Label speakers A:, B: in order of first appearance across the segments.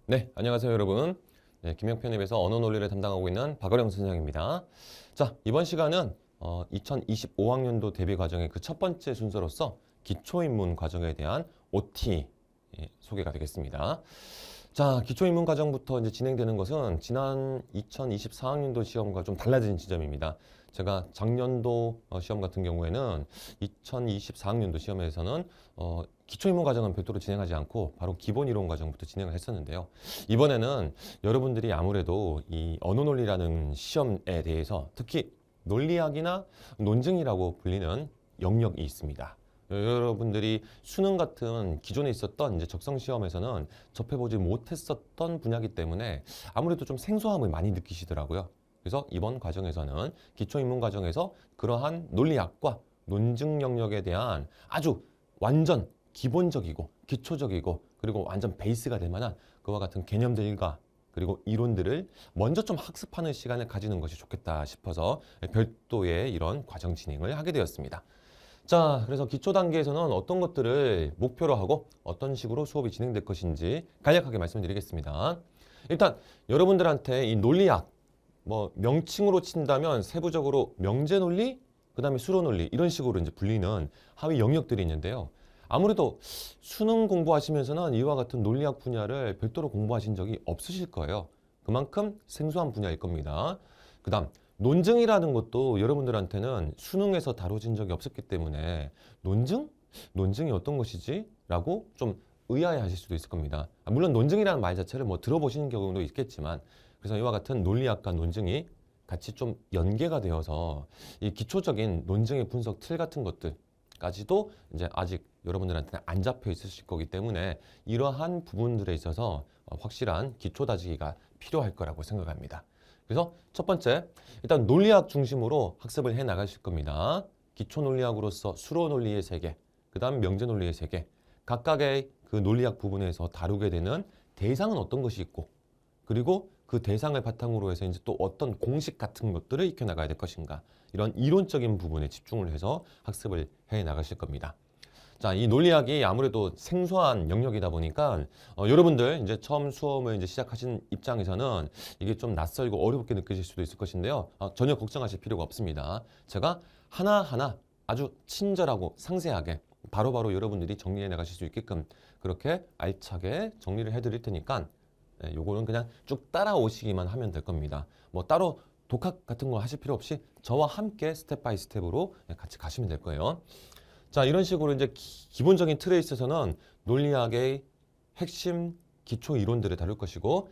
A: 네, 안녕하세요 여러분. 네, 김영편입에서 언어 논리를 담당하고 있는 박어령 선생입니다. 자, 이번 시간은 2025학년도 대비 과정의 그 첫 번째 순서로서 기초인문 과정에 대한 OT 소개가 되겠습니다. 자, 기초인문 과정부터 이제 진행되는 것은 지난 2024학년도 시험과 좀 달라진 지점입니다. 제가 작년도 시험 같은 경우에는 2024학년도 시험에서는 기초인문 과정은 별도로 진행하지 않고 바로 기본 이론 과정부터 진행을 했었는데요. 이번에는 여러분들이 아무래도 이 언어 논리라는 시험에 대해서 특히 논리학이나 논증이라고 불리는 영역이 있습니다. 여러분들이 수능 같은 기존에 있었던 이제 적성 시험에서는 접해보지 못했었던 분야이기 때문에 아무래도 좀 생소함을 많이 느끼시더라고요. 그래서 이번 과정에서는 기초인문 과정에서 그러한 논리학과 논증 영역에 대한 아주 완전 기본적이고 기초적이고 그리고 완전 베이스가 될 만한 그와 같은 개념들과 그리고 이론들을 먼저 좀 학습하는 시간을 가지는 것이 좋겠다 싶어서 별도의 이런 과정 진행을 하게 되었습니다. 자, 그래서 기초 단계에서는 어떤 것들을 목표로 하고 어떤 식으로 수업이 진행될 것인지 간략하게 말씀드리겠습니다. 일단 여러분들한테 이 논리학, 뭐 명칭으로 친다면 세부적으로 명제 논리, 그다음에 수로 논리 이런 식으로 이제 불리는 하위 영역들이 있는데요. 아무래도 수능 공부하시면서는 이와 같은 논리학 분야를 별도로 공부하신 적이 없으실 거예요. 그만큼 생소한 분야일 겁니다. 그다음 논증이라는 것도 여러분들한테는 수능에서 다뤄진 적이 없었기 때문에 논증? 논증이 어떤 것이지? 라고 좀 의아해 하실 수도 있을 겁니다. 물론 논증이라는 말 자체를 뭐 들어보시는 경우도 있겠지만 그래서 이와 같은 논리학과 논증이 같이 좀 연계가 되어서 이 기초적인 논증의 분석 틀 같은 것들까지도 이제 아직 여러분들한테는 안 잡혀 있으실 거기 때문에 이러한 부분들에 있어서 확실한 기초 다지기가 필요할 거라고 생각합니다. 그래서 첫 번째, 일단 논리학 중심으로 학습을 해 나가실 겁니다. 기초 논리학으로서 수로 논리의 세계, 그 다음 명제 논리의 세계, 각각의 그 논리학 부분에서 다루게 되는 대상은 어떤 것이 있고, 그리고 그 대상을 바탕으로 해서 이제 또 어떤 공식 같은 것들을 익혀 나가야 될 것인가, 이런 이론적인 부분에 집중을 해서 학습을 해 나가실 겁니다. 자, 이 논리학이 아무래도 생소한 영역이다 보니까 여러분들 이제 처음 수업을 이제 시작하신 입장에서는 이게 좀 낯설고 어렵게 느껴질 수도 있을 것인데요. 전혀 걱정하실 필요가 없습니다. 제가 하나하나 아주 친절하고 상세하게 바로바로 여러분들이 정리해 나가실 수 있게끔 그렇게 알차게 정리를 해드릴 테니까 요거는 그냥 쭉 따라오시기만 하면 될 겁니다. 뭐 따로 독학 같은 거 하실 필요 없이 저와 함께 스텝 바이 스텝으로 같이 가시면 될 거예요. 자, 이런 식으로 이제 기본적인 틀에 있어서는 논리학의 핵심 기초 이론들을 다룰 것이고,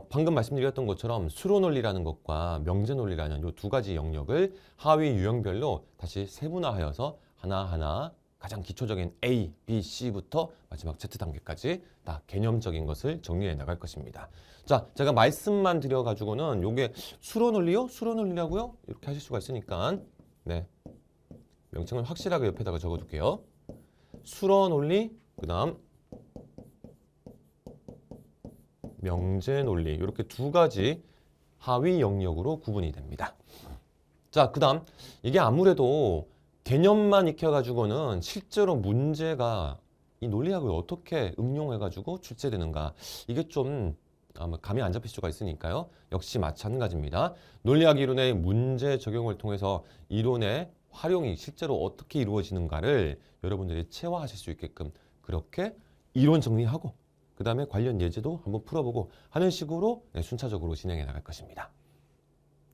A: 방금 말씀드렸던 것처럼 수로 논리라는 것과 명제 논리라는 이 두 가지 영역을 하위 유형별로 다시 세분화하여서 하나하나 가장 기초적인 A, B, C부터 마지막 Z 단계까지 다 개념적인 것을 정리해 나갈 것입니다. 자, 제가 말씀만 드려가지고는 요게 수로 논리요? 수로 논리라고요? 이렇게 하실 수가 있으니까, 네. 명칭을 확실하게 옆에다가 적어둘게요. 수로 논리, 그 다음 명제 논리 이렇게 두 가지 하위 영역으로 구분이 됩니다. 자, 그 다음 이게 아무래도 개념만 익혀가지고는 실제로 문제가 이 논리학을 어떻게 응용해가지고 출제되는가 이게 좀 아마 감이 안 잡힐 수가 있으니까요. 역시 마찬가지입니다. 논리학 이론의 문제 적용을 통해서 이론의 활용이 실제로 어떻게 이루어지는가를 여러분들이 체화하실 수 있게끔 그렇게 이론 정리하고 그 다음에 관련 예제도 한번 풀어보고 하는 식으로 순차적으로 진행해 나갈 것입니다.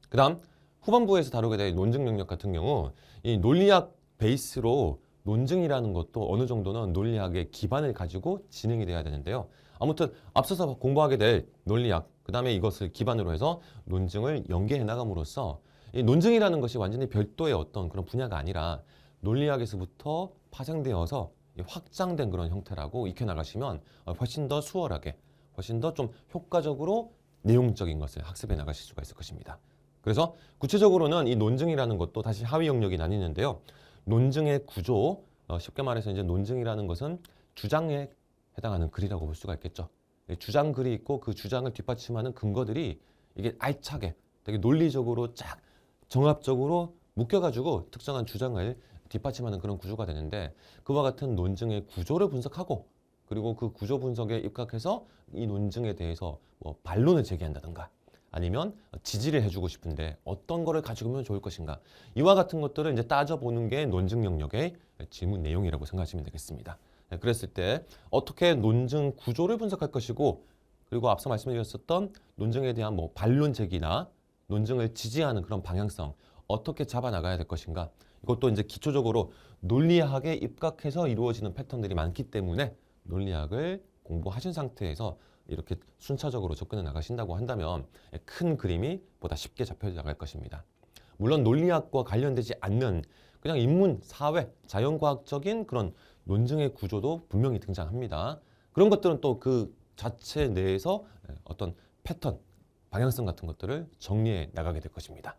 A: 그 다음 후반부에서 다루게 될 논증 영역 같은 경우 이 논리학 베이스로 논증이라는 것도 어느 정도는 논리학의 기반을 가지고 진행이 돼야 되는데요. 아무튼 앞서서 공부하게 될 논리학 그 다음에 이것을 기반으로 해서 논증을 연계해 나감으로써 이 논증이라는 것이 완전히 별도의 어떤 그런 분야가 아니라 논리학에서부터 파생되어서 확장된 그런 형태라고 익혀 나가시면 훨씬 더 수월하게, 훨씬 더 좀 효과적으로 내용적인 것을 학습해 나가실 수가 있을 것입니다. 그래서 구체적으로는 이 논증이라는 것도 다시 하위 영역이 나뉘는데요. 논증의 구조, 쉽게 말해서 이제 논증이라는 것은 주장에 해당하는 글이라고 볼 수가 있겠죠. 주장 글이 있고 그 주장을 뒷받침하는 근거들이 이게 알차게 되게 논리적으로 쫙 정합적으로 묶여가지고 특정한 주장을 뒷받침하는 그런 구조가 되는데 그와 같은 논증의 구조를 분석하고 그리고 그 구조 분석에 입각해서 이 논증에 대해서 뭐 반론을 제기한다든가 아니면 지지를 해주고 싶은데 어떤 거를 가지고 오면 좋을 것인가. 이와 같은 것들을 이제 따져보는 게 논증 영역의 질문 내용이라고 생각하시면 되겠습니다. 그랬을 때 어떻게 논증 구조를 분석할 것이고 그리고 앞서 말씀드렸었던 논증에 대한 뭐 반론 제기나 논증을 지지하는 그런 방향성 어떻게 잡아나가야 될 것인가. 이것도 이제 기초적으로 논리학에 입각해서 이루어지는 패턴들이 많기 때문에 논리학을 공부하신 상태에서 이렇게 순차적으로 접근해 나가신다고 한다면 큰 그림이 보다 쉽게 잡혀 나갈 것입니다. 물론 논리학과 관련되지 않는 그냥 인문, 사회, 자연과학적인 그런 논증의 구조도 분명히 등장합니다. 그런 것들은 또 그 자체 내에서 어떤 패턴, 방향성 같은 것들을 정리해 나가게 될 것입니다.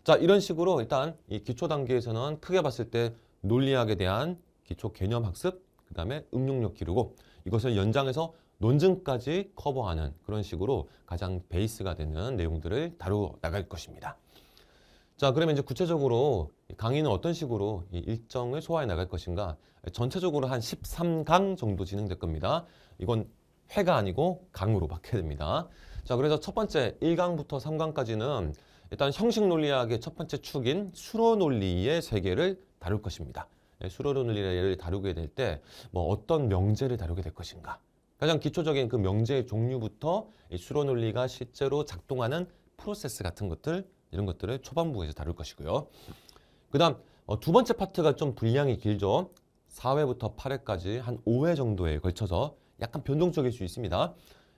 A: 자, 이런 식으로 일단 이 기초 단계에서는 크게 봤을 때 논리학에 대한 기초 개념 학습, 그 다음에 응용력 기르고 이것을 연장해서 논증까지 커버하는 그런 식으로 가장 베이스가 되는 내용들을 다루어 나갈 것입니다. 자, 그러면 이제 구체적으로 강의는 어떤 식으로 이 일정을 소화해 나갈 것인가? 전체적으로 한 13강 정도 진행될 겁니다. 이건 회가 아니고 강으로 바뀌게 됩니다. 자, 그래서 첫 번째 1강부터 3강까지는 일단 형식 논리학의 첫 번째 축인 수로 논리의 세계를 다룰 것입니다. 수로 논리를 다루게 될 때 뭐 어떤 명제를 다루게 될 것인가? 가장 기초적인 그 명제의 종류부터 이 수로 논리가 실제로 작동하는 프로세스 같은 것들 이런 것들을 초반부에서 다룰 것이고요. 그다음 두 번째 파트가 좀 분량이 길죠. 4회부터 8회까지 한 5회 정도에 걸쳐서 약간 변동적일 수 있습니다.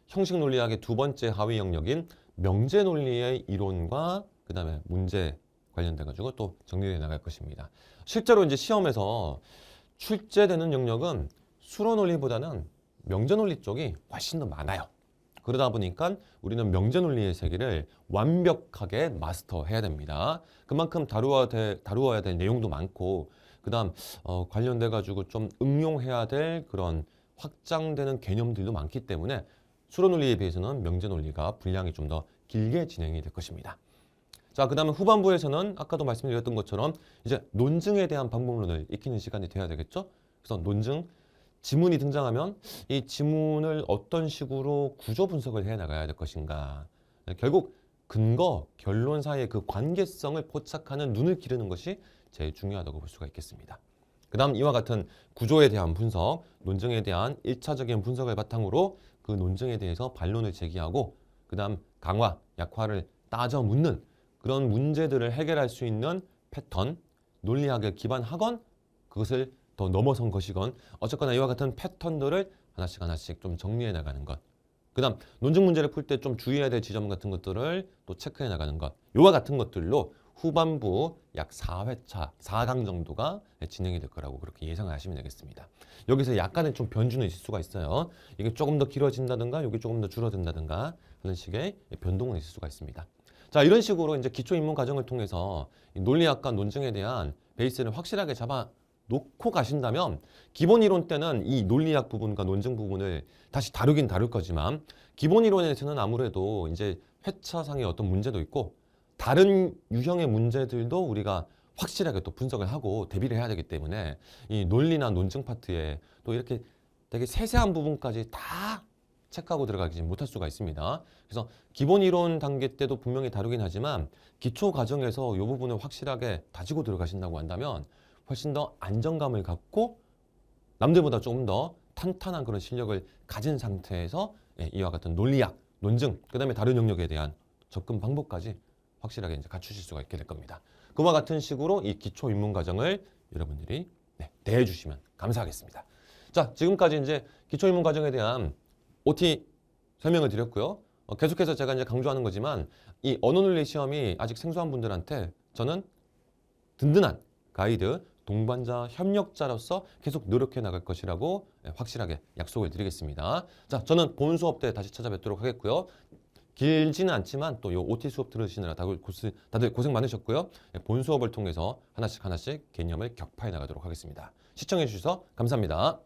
A: 형식 논리학의 두 번째 하위 영역인 명제 논리의 이론과 그다음에 문제 관련돼 가지고 또 정리해 나갈 것입니다. 실제로 이제 시험에서 출제되는 영역은 수로 논리보다는 명제 논리 쪽이 훨씬 더 많아요. 그러다 보니까 우리는 명제 논리의 세계를 완벽하게 마스터해야 됩니다. 그만큼 다루어야 될 내용도 많고 그다음 관련돼 가지고 좀 응용해야 될 그런 확장되는 개념들도 많기 때문에 수로 논리에 비해서는 명제 논리가 분량이 좀 더 길게 진행이 될 것입니다. 자, 그 다음에 후반부에서는 아까도 말씀드렸던 것처럼 이제 논증에 대한 방법론을 익히는 시간이 돼야 되겠죠. 그래서 논증, 지문이 등장하면 이 지문을 어떤 식으로 구조 분석을 해 나가야 될 것인가. 결국 근거, 결론 사이의 그 관계성을 포착하는 눈을 기르는 것이 제일 중요하다고 볼 수가 있겠습니다. 그 다음 이와 같은 구조에 대한 분석, 논증에 대한 1차적인 분석을 바탕으로 그 논증에 대해서 반론을 제기하고 그 다음 강화, 약화를 따져 묻는 그런 문제들을 해결할 수 있는 패턴, 논리학을 기반하건 그것을 더 넘어선 것이건 어쨌거나 이와 같은 패턴들을 하나씩 좀 정리해 나가는 것. 그 다음 논증 문제를 풀 때 좀 주의해야 될 지점 같은 것들을 또 체크해 나가는 것. 이와 같은 것들로 후반부 약 4회차, 4강 정도가 진행이 될 거라고 그렇게 예상을 하시면 되겠습니다. 여기서 약간의 좀 변주는 있을 수가 있어요. 이게 조금 더 길어진다든가 이게 조금 더 줄어든다든가 하는 식의 변동은 있을 수가 있습니다. 자, 이런 식으로 이제 기초 입문 과정을 통해서 논리학과 논증에 대한 베이스를 확실하게 잡아 놓고 가신다면 기본 이론 때는 이 논리학 부분과 논증 부분을 다시 다루긴 다룰 거지만 기본 이론에서는 아무래도 이제 회차상의 어떤 문제도 있고 다른 유형의 문제들도 우리가 확실하게 또 분석을 하고 대비를 해야 되기 때문에 이 논리나 논증 파트에 또 이렇게 되게 세세한 부분까지 다 체크하고 들어가지 못할 수가 있습니다. 그래서 기본 이론 단계 때도 분명히 다루긴 하지만 기초 과정에서 이 부분을 확실하게 다지고 들어가신다고 한다면 훨씬 더 안정감을 갖고 남들보다 조금 더 탄탄한 그런 실력을 가진 상태에서 이와 같은 논리학, 논증, 그 다음에 다른 영역에 대한 접근 방법까지 확실하게 이제 갖추실 수가 있게 될 겁니다. 그와 같은 식으로 이 기초 입문 과정을 여러분들이 대해 주시면 감사하겠습니다. 자, 지금까지 이제 기초 입문 과정에 대한 OT 설명을 드렸고요. 계속해서 제가 이제 강조하는 거지만 이 언어 논리 시험이 아직 생소한 분들한테 저는 든든한 가이드, 동반자, 협력자로서 계속 노력해 나갈 것이라고 확실하게 약속을 드리겠습니다. 자, 저는 본 수업 때 다시 찾아뵙도록 하겠고요. 길지는 않지만 또 이 OT 수업 들으시느라 다들 고생 많으셨고요. 본 수업을 통해서 하나씩 개념을 격파해 나가도록 하겠습니다. 시청해 주셔서 감사합니다.